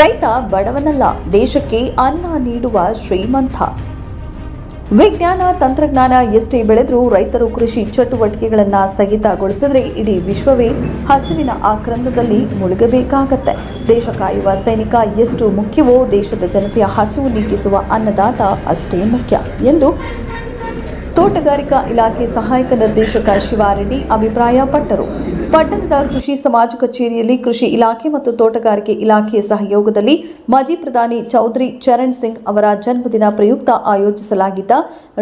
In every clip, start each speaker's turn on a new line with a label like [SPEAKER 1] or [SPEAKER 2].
[SPEAKER 1] ರೈತ ಬಡವನಲ್ಲ, ದೇಶಕ್ಕೆ ಅನ್ನ ನೀಡುವ ಶ್ರೀಮಂತ. ವಿಜ್ಞಾನ ತಂತ್ರಜ್ಞಾನ ಎಷ್ಟೇ ಬೆಳೆದರೂ ರೈತರು ಕೃಷಿ ಚಟುವಟಿಕೆಗಳನ್ನು ಸ್ಥಗಿತಗೊಳಿಸಿದರೆ ಇಡೀ ವಿಶ್ವವೇ ಹಸಿವಿನ ಆಕ್ರಂದದಲ್ಲಿ ಮುಳುಗಬೇಕಾಗತ್ತೆ. ದೇಶ ಕಾಯುವ ಸೈನಿಕ ಎಷ್ಟು ಮುಖ್ಯವೋ ದೇಶದ ಜನತೆಯ ಹಸಿವು ನೀಗಿಸುವ ಅನ್ನದಾತ ಅಷ್ಟೇ ಮುಖ್ಯ ಎಂದು ತೋಟಗಾರಿಕಾ ಇಲಾಖೆ ಸಹಾಯಕ ನಿರ್ದೇಶಕ ಶಿವಾರೆಡ್ಡಿ ಅಭಿಪ್ರಾಯಪಟ್ಟರು. ಪಟ್ಟಣದ ಕೃಷಿ ಸಮಾಜ ಕಚೇರಿಯಲ್ಲಿ ಕೃಷಿ ಇಲಾಖೆ ಮತ್ತು ತೋಟಗಾರಿಕೆ ಇಲಾಖೆಯ ಸಹಯೋಗದಲ್ಲಿ ಮಾಜಿ ಪ್ರಧಾನಿ ಚೌಧರಿ ಚರಣ್ ಸಿಂಗ್ ಅವರ ಜನ್ಮದಿನ ಪ್ರಯುಕ್ತ ಆಯೋಜಿಸಲಾಗಿದ್ದ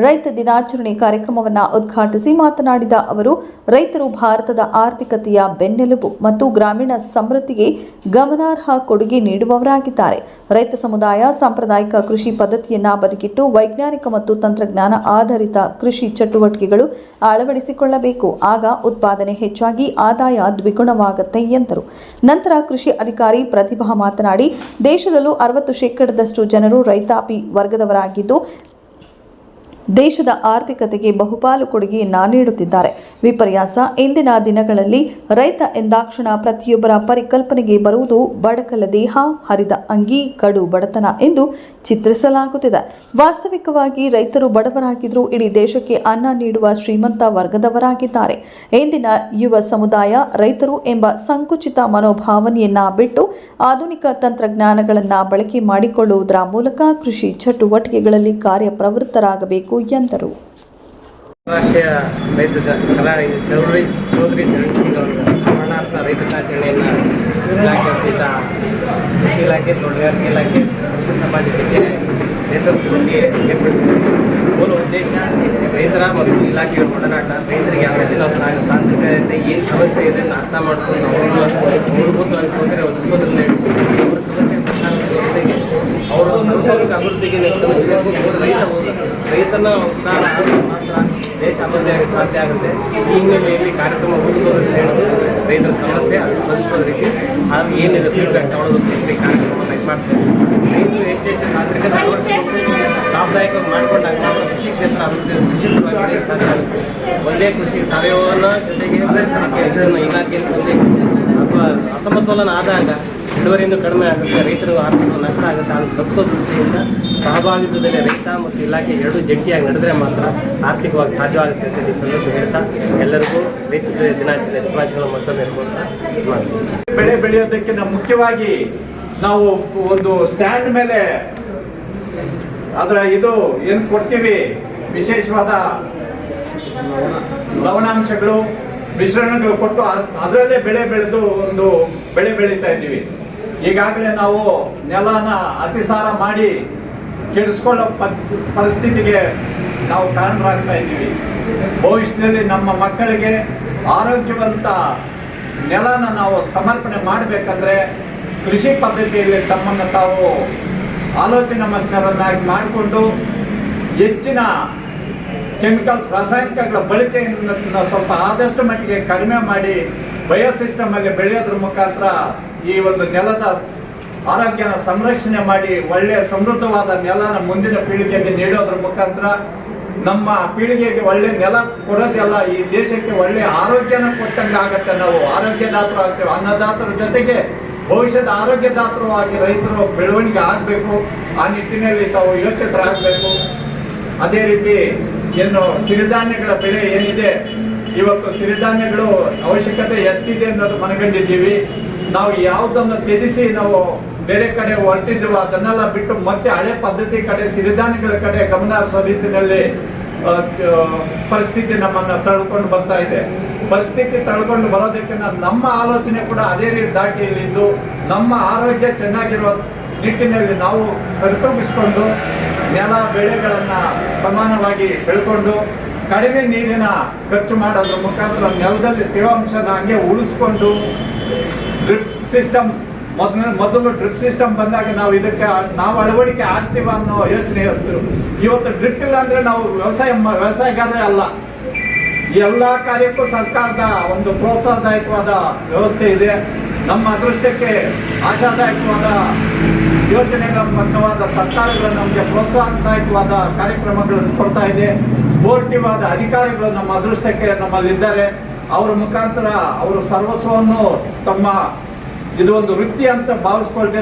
[SPEAKER 1] ರೈತ ದಿನಾಚರಣೆ ಕಾರ್ಯಕ್ರಮವನ್ನು ಉದ್ಘಾಟಿಸಿ ಮಾತನಾಡಿದ ಅವರು, ರೈತರು ಭಾರತದ ಆರ್ಥಿಕತೆಯ ಬೆನ್ನೆಲುಬು ಮತ್ತು ಗ್ರಾಮೀಣ ಸಮೃದ್ಧಿಗೆ ಗಮನಾರ್ಹ ಕೊಡುಗೆ ನೀಡುವವರಾಗಿದ್ದಾರೆ. ರೈತ ಸಮುದಾಯ ಸಾಂಪ್ರದಾಯಿಕ ಕೃಷಿ ಪದ್ಧತಿಯನ್ನ ಬದಿಗಿಟ್ಟು ವೈಜ್ಞಾನಿಕ ಮತ್ತು ತಂತ್ರಜ್ಞಾನ ಆಧಾರಿತ ಕೃಷಿ ಚಟುವಟಿಕೆಗಳು ಅಳವಡಿಸಿಕೊಳ್ಳಬೇಕು. ಆಗ ಉತ್ಪಾದನೆ ಹೆಚ್ಚಾಗಿ ಆದಾಯ ದ್ವಿಗುಣವಾಗುತ್ತೆ ಎಂದರು. ನಂತರ ಕೃಷಿ ಅಧಿಕಾರಿ ಪ್ರತಿಭಾ ಮಾತನಾಡಿ, ದೇಶದಲ್ಲೂ 60% ಜನರು ರೈತಾಪಿ ವರ್ಗದವರಾಗಿದ್ದು ದೇಶದ ಆರ್ಥಿಕತೆಗೆ ಬಹುಪಾಲು ಕೊಡುಗೆಯನ್ನ ನೀಡುತ್ತಿದ್ದಾರೆ. ವಿಪರ್ಯಾಸ, ಇಂದಿನ ದಿನಗಳಲ್ಲಿ ರೈತ ಎಂದಾಕ್ಷಣ ಪ್ರತಿಯೊಬ್ಬರ ಪರಿಕಲ್ಪನೆಗೆ ಬರುವುದು ಬಡಕಲ ದೇಹ, ಹರಿದ ಅಂಗಿ, ಕಡು ಬಡತನ ಎಂದು ಚಿತ್ರಿಸಲಾಗುತ್ತಿದೆ. ವಾಸ್ತವಿಕವಾಗಿ ರೈತರು ಬಡವರಾಗಿದ್ದರೂ ಇಡೀ ದೇಶಕ್ಕೆ ಅನ್ನ ನೀಡುವ ಶ್ರೀಮಂತ ವರ್ಗದವರಾಗಿದ್ದಾರೆ. ಇಂದಿನ ಯುವ ಸಮುದಾಯ ರೈತರು ಎಂಬ ಸಂಕುಚಿತ ಮನೋಭಾವನೆಯನ್ನ ಬಿಟ್ಟು ಆಧುನಿಕ ತಂತ್ರಜ್ಞಾನಗಳನ್ನು ಬಳಕೆ ಮಾಡಿಕೊಳ್ಳುವುದರ ಮೂಲಕ ಕೃಷಿ ಚಟುವಟಿಕೆಗಳಲ್ಲಿ ಕಾರ್ಯಪ್ರವೃತ್ತರಾಗಬೇಕು ಎಂದರು.
[SPEAKER 2] ರಾಷ್ಟ್ರೀಯ ರೈತ ಚೌಧರಿ ಚರಣ್ ಸಿಂಗ್ ಅವರ ಸ್ಮರಣಾರ್ಥ ರೈತ ದಿನಾಚರಣೆಯನ್ನು ಇಲಾಖೆ ಸಹಿತ ಕೃಷಿ ಇಲಾಖೆ, ತೋಟಗಾರಿಕೆ ಇಲಾಖೆ, ಕೃಷಿ ಸಮಾಜ ಜೊತೆ ನೇತೃತ್ವದಲ್ಲಿ ಏರ್ಪಡಿಸಿದ್ದಾರೆ. ಮೂಲ ಉದ್ದೇಶ ರೈತರ ಮತ್ತು ಇಲಾಖೆಗಳ ಒಡನಾಟ, ರೈತರಿಗೆ ಯಾವ ರೀತಿ ನಾವು ತಾಂತ್ರಿಕತೆ ಏನು ಸಮಸ್ಯೆ ಇದೆ ಅಂತ ಅರ್ಥ ಮಾಡಿಕೊಂಡು ಮೂಲಭೂತವಾಗಿ ಸೌಕರ್ಯ ಒದಗಿಸೋದ್ರಿಂದ ಅವರ ಸಮಸ್ಯೆ ಜೊತೆಗೆ ಅವರ ಸಾರ್ವಜನಿಕ ಅಭಿವೃದ್ಧಿಗೆ ಶ್ರಮಿಸಬೇಕು. ರೈತನ ಉತ್ಸಾಹ ಮಾತ್ರ ದೇಶ ಅಭಿವೃದ್ಧಿಯಾಗಿ ಸಾಧ್ಯ ಆಗುತ್ತೆ. ಈ ಹಿನ್ನೆಲೆಯಲ್ಲಿ ಕಾರ್ಯಕ್ರಮ ರೂಪಿಸೋದಕ್ಕೆ ಹೇಳೋದು ರೈತರ ಸಮಸ್ಯೆ ಅದು ಸ್ಪಂದಿಸೋ ರೀತಿ ಹಾಗೂ ಏನಿದೆ ಫೀಡ್ಬ್ಯಾಕ್ ತಗೊಳ್ಳೋದು ಕಾರ್ಯಕ್ರಮವನ್ನು ಇದು ಮಾಡ್ತೇವೆ. ರೈತರು ಹೆಚ್ಚು ತಾಂತ್ರಿಕತೆ ಅಳವಡಿಸಿಕೊಂಡು ಲಾಭದಾಯಕವಾಗಿ ಮಾಡಿಕೊಂಡಾಗ ಮಾತ್ರ ಕೃಷಿ ಕ್ಷೇತ್ರ ಅಭಿವೃದ್ಧಿ ಸುಶಿಕ್ಷಿತವಾಗಿ ಸಾಧ್ಯ ಆಗುತ್ತೆ. ಒಂದೇ ಕೃಷಿ ಸಾವಯವನ ಜೊತೆಗೆ ಪರಿಸರಕ್ಕೆ ಇದನ್ನು ಇಲಾಖೆ ಅಥವಾ ಅಸಮತೋಲನ ಆದಾಗ ಇಳುವರಿಯನ್ನು ಕಡಿಮೆ ಆಗುತ್ತೆ, ರೈತರಿಗೂ ಆರ್ಥಿಕ ನಷ್ಟ ಆಗುತ್ತೆ. ಅದು ತಪ್ಪಿಸೋ ದೃಷ್ಟಿಯಿಂದ ಸಹಭಾಗಿತ್ವದಲ್ಲಿ ರೈತ ಮತ್ತು ಇಲಾಖೆ ಎರಡೂ ಜಂಟಿಯಾಗಿ ನಡೆದರೆ ಮಾತ್ರ ಆರ್ಥಿಕವಾಗಿ ಸಾಧ್ಯವಾಗುತ್ತೆ ಅಂತ ಈ ಸಂದರ್ಭ ಹೇಳ್ತಾ ಎಲ್ಲರಿಗೂ ರೈತ ದಿನಾಚರಣೆ ಶುಭಾಶಯಗಳು ಮತ್ತೊಮ್ಮೆ ಮಾಡ್ತೀವಿ.
[SPEAKER 3] ಬೆಳೆ ಬೆಳೆಯೋದಕ್ಕಿಂತ ಮುಖ್ಯವಾಗಿ ನಾವು ಒಂದು ಸ್ಟ್ಯಾಂಡ್ ಮೇಲೆ ಅದರ ಇದು ಏನು ಕೊಡ್ತೀವಿ, ವಿಶೇಷವಾದ ಲವಣಾಂಶಗಳು ಮಿಶ್ರಣಗಳು ಕೊಟ್ಟು ಅದರಲ್ಲೇ ಬೆಳೆ ಬೆಳೆದು ಒಂದು ಬೆಳೆ ಬೆಳೀತಾ ಇದ್ದೀವಿ. ಈಗಾಗಲೇ ನಾವು ನೆಲನ ಅತಿಸಾರ ಮಾಡಿ ಕೆಡಿಸ್ಕೊಳ್ಳೋ ಪರಿಸ್ಥಿತಿಗೆ ನಾವು ಕಾರಣರಾಗ್ತಾ ಇದ್ದೀವಿ. ಭವಿಷ್ಯದಲ್ಲಿ ನಮ್ಮ ಮಕ್ಕಳಿಗೆ ಆರೋಗ್ಯವಂತ ನೆಲನ ನಾವು ಸಮರ್ಪಣೆ ಮಾಡಬೇಕಂದ್ರೆ ಕೃಷಿ ಪದ್ಧತಿಯಲ್ಲಿ ತಮ್ಮನ್ನು ತಾವು ಆಲೋಚನಾ ಮಂಥನವನ್ನಾಗಿ ಮಾಡಿಕೊಂಡು ಹೆಚ್ಚಿನ ಕೆಮಿಕಲ್ಸ್, ರಾಸಾಯನಿಕಗಳ ಬಳಕೆಯನ್ನು ಸ್ವಲ್ಪ ಆದಷ್ಟು ಮಟ್ಟಿಗೆ ಕಡಿಮೆ ಮಾಡಿ ಬಯೋ ಸಿಸ್ಟಮಲ್ಲಿ ಬೆಳೆಯೋದ್ರ ಮುಖಾಂತರ ಈ ಒಂದು ನೆಲದ ಆರೋಗ್ಯನ ಸಂರಕ್ಷಣೆ ಮಾಡಿ ಒಳ್ಳೆಯ ಸಮೃದ್ಧವಾದ ನೆಲನ ಮುಂದಿನ ಪೀಳಿಗೆಗೆ ನೀಡೋದ್ರ ಮುಖಾಂತರ ನಮ್ಮ ಪೀಳಿಗೆಗೆ ಒಳ್ಳೆ ನೆಲ ಕೊಡೋದೆಲ್ಲ ಈ ದೇಶಕ್ಕೆ ಒಳ್ಳೆಯ ಆರೋಗ್ಯನ ಕೊಟ್ಟಂಗೆ ಆಗುತ್ತೆ. ನಾವು ಆರೋಗ್ಯದಾತರು ಆಗ್ತೇವೆ. ಅನ್ನದಾತರ ಜೊತೆಗೆ ಭವಿಷ್ಯದ ಆರೋಗ್ಯದಾತರು ಆಗಿ ರೈತರು ಬೆಳವಣಿಗೆ ಆಗಬೇಕು. ಆ ನಿಟ್ಟಿನಲ್ಲಿ ತಾವು ಯೋಚಿತರಾಗಬೇಕು. ಅದೇ ರೀತಿ ಏನು ಸಿರಿಧಾನ್ಯಗಳ ಬೆಳೆ ಏನಿದೆ, ಇವತ್ತು ಸಿರಿಧಾನ್ಯಗಳು ಅವಶ್ಯಕತೆ ಎಷ್ಟಿದೆ ಅನ್ನೋದು ಮನಗಂಡಿದ್ದೀವಿ. ನಾವು ಯಾವುದನ್ನು ತ್ಯಜಿಸಿ ನಾವು ಬೇರೆ ಕಡೆ ಹೊರಟಿದ್ದೀವೋ ಅದನ್ನೆಲ್ಲ ಬಿಟ್ಟು ಮತ್ತೆ ಹಳೆ ಪದ್ಧತಿ ಕಡೆ, ಸಿರಿಧಾನ್ಯಗಳ ಕಡೆ ಗಮನ ಹರಿಸೋ ರೀತಿಯಲ್ಲಿ ಪರಿಸ್ಥಿತಿ ನಮ್ಮನ್ನು ತಳ್ಕೊಂಡು ಬರ್ತಾ ಇದೆ. ಪರಿಸ್ಥಿತಿ ತಳ್ಕೊಂಡು ಬರೋದಕ್ಕೆ ನಮ್ಮ ಆಲೋಚನೆ ಕೂಡ ಅದೇ ರೀತಿ ದಾಟಿಯಲ್ಲಿದ್ದು ನಮ್ಮ ಆರೋಗ್ಯ ಚೆನ್ನಾಗಿರೋ ನಿಟ್ಟಿನಲ್ಲಿ ನಾವು ಸರಿತೂಗಿಸ್ಕೊಂಡು ನೆಲ ಬೆಳೆಗಳನ್ನು ಸಮಾನವಾಗಿ ಬೆಳ್ಕೊಂಡು ಕಡಿಮೆ ನೀರಿನ ಖರ್ಚು ಮಾಡೋದ್ರ ಮುಖಾಂತರ ನೆಲದಲ್ಲಿ ತೇವಾಂಶನ ಹಂಗೆ ಉಳಿಸ್ಕೊಂಡು ಡ್ರಿಪ್ ಸಿಸ್ಟಮ್ ಮೊದಲು ಡ್ರಿಪ್ ಸಿಸ್ಟಮ್ ಬಂದಾಗ ನಾವು ಇದಕ್ಕೆ ಅಳವಡಿಕೆ ಆಗ್ತೀವ ಅನ್ನೋ ಯೋಚನೆ ಇರ್ತೀವಿ. ಇವತ್ತು ಡ್ರಿಪ್ ಇಲ್ಲ ಅಂದ್ರೆ ನಾವು ವ್ಯವಸಾಯಗಾರರೇ ಅಲ್ಲ. ಎಲ್ಲ ಕಾರ್ಯಕ್ಕೂ ಸರ್ಕಾರದ ಒಂದು ಪ್ರೋತ್ಸಾಹದಾಯಕವಾದ ವ್ಯವಸ್ಥೆ ಇದೆ. ನಮ್ಮ ಅದೃಷ್ಟಕ್ಕೆ ಆಶಾದಾಯಕವಾದ ಯೋಜನೆಗಳ ಮಟ್ಟವಾದ ಸರ್ಕಾರಗಳು ನಮಗೆ ಪ್ರೋತ್ಸಾಹದಾಯಕವಾದ ಕಾರ್ಯಕ್ರಮಗಳನ್ನು ಕೊಡ್ತಾ ಇದೆ. ಸ್ಪೋರ್ಟಿವ್ ಆದ ಅಧಿಕಾರಿಗಳು ನಮ್ಮ ಅದೃಷ್ಟಕ್ಕೆ ನಮ್ಮಲ್ಲಿದ್ದಾರೆ. ಅವರ ಮುಖಾಂತರ ಅವರು ಸರ್ವಸ್ವವನ್ನು ತಮ್ಮ ಇದು ಒಂದು ವೃತ್ತಿ ಅಂತ ಭಾವಿಸ್ಕೊಳ್ದೆ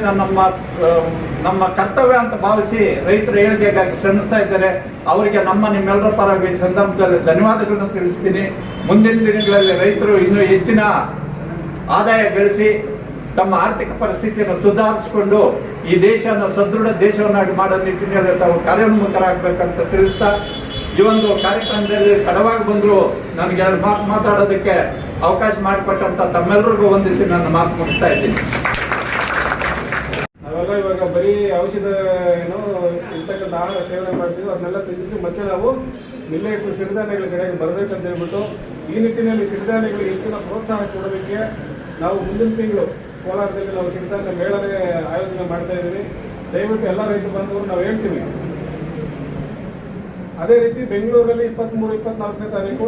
[SPEAKER 3] ನಮ್ಮ ಕರ್ತವ್ಯ ಅಂತ ಭಾವಿಸಿ ರೈತರ ಏಳಿಗೆಗಾಗಿ ಶ್ರಮಿಸ್ತಾ ಇದ್ದಾರೆ. ಅವರಿಗೆ ನಿಮ್ಮೆಲ್ಲರ ಪರವಾಗಿ ಈ ಸಂದರ್ಭದಲ್ಲಿ ಧನ್ಯವಾದಗಳನ್ನು ತಿಳಿಸ್ತೀನಿ. ಮುಂದಿನ ದಿನಗಳಲ್ಲಿ ರೈತರು ಇನ್ನೂ ಹೆಚ್ಚಿನ ಆದಾಯ ಗಳಿಸಿ ತಮ್ಮ ಆರ್ಥಿಕ ಪರಿಸ್ಥಿತಿಯನ್ನು ಸುಧಾರಿಸಿಕೊಂಡು ಈ ದೇಶನ ಸದೃಢ ದೇಶವನ್ನಾಗಿ ಮಾಡೋ ನಿಟ್ಟಿನಲ್ಲಿ ತಾವು ಕಾರ್ಯೋನ್ಮುಖರಾಗಬೇಕಂತ ತಿಳಿಸ್ತಾ, ಈ ಒಂದು ಕಾರ್ಯಕ್ರಮದಲ್ಲಿ ತಡವಾಗಿ ಬಂದರೂ ನನಗೆ 2 ಮಾತು ಮಾತಾಡೋದಕ್ಕೆ ಅವಕಾಶ ಮಾಡಿಕೊಟ್ಟಂತ ತಮ್ಮೆಲ್ಲರಿಗೂ ವಂದಿಸಿ ನನ್ನ ಮಾತು ಮುಗಿಸ್ತಾ ಇದ್ದೀನಿ.
[SPEAKER 4] ನಾವೆಲ್ಲ ಇವಾಗ ಬರೀ ಔಷಧ ಇಂತಕ್ಕಂಥ ಆಹಾರ ಸೇವನೆ ಮಾಡ್ತೀವಿ, ಅದನ್ನೆಲ್ಲ ತ್ಯಜಿಸಿ ಮತ್ತೆ ನಾವು ಮಿಲ್ಲೆಟ್ಸ್ ಸಿರಿಧಾನ್ಯಗಳ ಕಡೆಗೆ ಬರಬೇಕಂತ ಹೇಳ್ಬಿಟ್ಟು ಈ ನಿಟ್ಟಿನಲ್ಲಿ ಸಿರಿಧಾನ್ಯಗಳಿಗೆ ಹೆಚ್ಚಿನ ಪ್ರೋತ್ಸಾಹ ಕೊಡೋದಕ್ಕೆ ನಾವು ಮುಂದಿನ ತಿಂಗಳು ಕೋಲಾರದಲ್ಲಿ ನಾವು ಸಿರಿಧಾನ್ಯ ಮೇಳನೆ ಆಯೋಜನೆ ಮಾಡ್ತಾ ಇದ್ದೀವಿ. ದಯವಿಟ್ಟು ಎಲ್ಲ ರೈತ ಬಂಧುಗಳು ನಾವು ಹೇಳ್ತೀವಿ. ಅದೇ ರೀತಿ ಬೆಂಗಳೂರಲ್ಲಿ 23-24ನೇ ತಾರೀಕು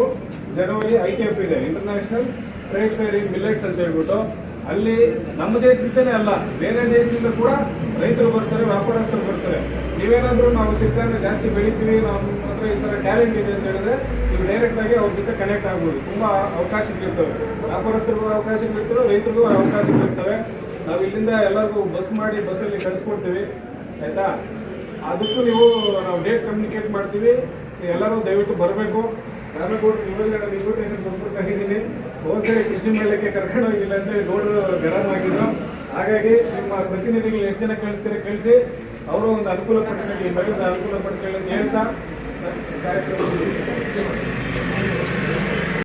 [SPEAKER 4] ಜನವರಿ ITF ಇದೆ, ಇಂಟರ್ನ್ಯಾಷನಲ್ ಟ್ರೇಡ್ ಫೇರ್ ಇನ್ ಮಿಲ್ಲೆಟ್ಸ್ ಅಂತ ಹೇಳ್ಬಿಟ್ಟು. ಅಲ್ಲಿ ನಮ್ಮ ದೇಶದಿಂದನೇ ಅಲ್ಲ, ಬೇರೆ ದೇಶದಿಂದ ಕೂಡ ರೈತರು ಬರ್ತಾರೆ, ವ್ಯಾಪಾರಸ್ಥರು ಬರ್ತಾರೆ. ನೀವೇನಾದರೂ ನಾವು ಸಿರಿಧಾನ್ಯ ಜಾಸ್ತಿ ಬೆಳಿತೀವಿ, ನಮ್ಮ ಹತ್ರ ಈ ಥರ ಟ್ಯಾಲೆಂಟ್ ಇದೆ ಅಂತ ಹೇಳಿದ್ರೆ ನೀವು ಡೈರೆಕ್ಟ್ ಆಗಿ ಅವ್ರ ಜೊತೆ ಕನೆಕ್ಟ್ ಆಗ್ಬೋದು. ತುಂಬ ಅವಕಾಶಗಳಿರ್ತವೆ, ವ್ಯಾಪಾರಸ್ಥರಿಗೂ ಅವಕಾಶಗಳಿರ್ತವೆ, ರೈತರಿಗೂ ಅವಕಾಶಗಳಿರ್ತವೆ. ನಾವು ಇಲ್ಲಿಂದ ಎಲ್ಲರಿಗೂ ಬಸ್ಸಲ್ಲಿ ಕಳಿಸ್ಕೊಡ್ತೀವಿ, ಆಯ್ತಾ? ಅದಕ್ಕೂ ನಾವು ಡೇಟ್ ಕಮ್ಯುನಿಕೇಟ್ ಮಾಡ್ತೀವಿ. ಎಲ್ಲರೂ ದಯವಿಟ್ಟು ಬರಬೇಕು. ರಾಮೇಗೌಡರು ಇನ್ವಿಟೇಷನ್ ಕೊಡ್ಬೇಕಾಗಿದ್ದೀನಿ. ಹೋದ್ಸರಿ ಕೃಷಿ ಮೇಳಕ್ಕೆ ಕರ್ಕೊಂಡು ಹೋಗಿಲ್ಲ ಅಂತ ಹೇಳಿ ಗೌಡರು ಗರಂ ಆಗಿದ್ರು. ಹಾಗಾಗಿ ನಿಮ್ಮ ಪ್ರತಿನಿಧಿಗಳು ಎಷ್ಟು ಜನ ಕಳಿಸಿ ಅವರು ಒಂದು ಅನುಕೂಲ ಪಟ್ಟು ಈ ಮಳೆಯಿಂದ ಅನುಕೂಲ ಪಟ್ಟು ಹೇಳ್ತಾ ಕಾರ್ಯಕ್ರಮ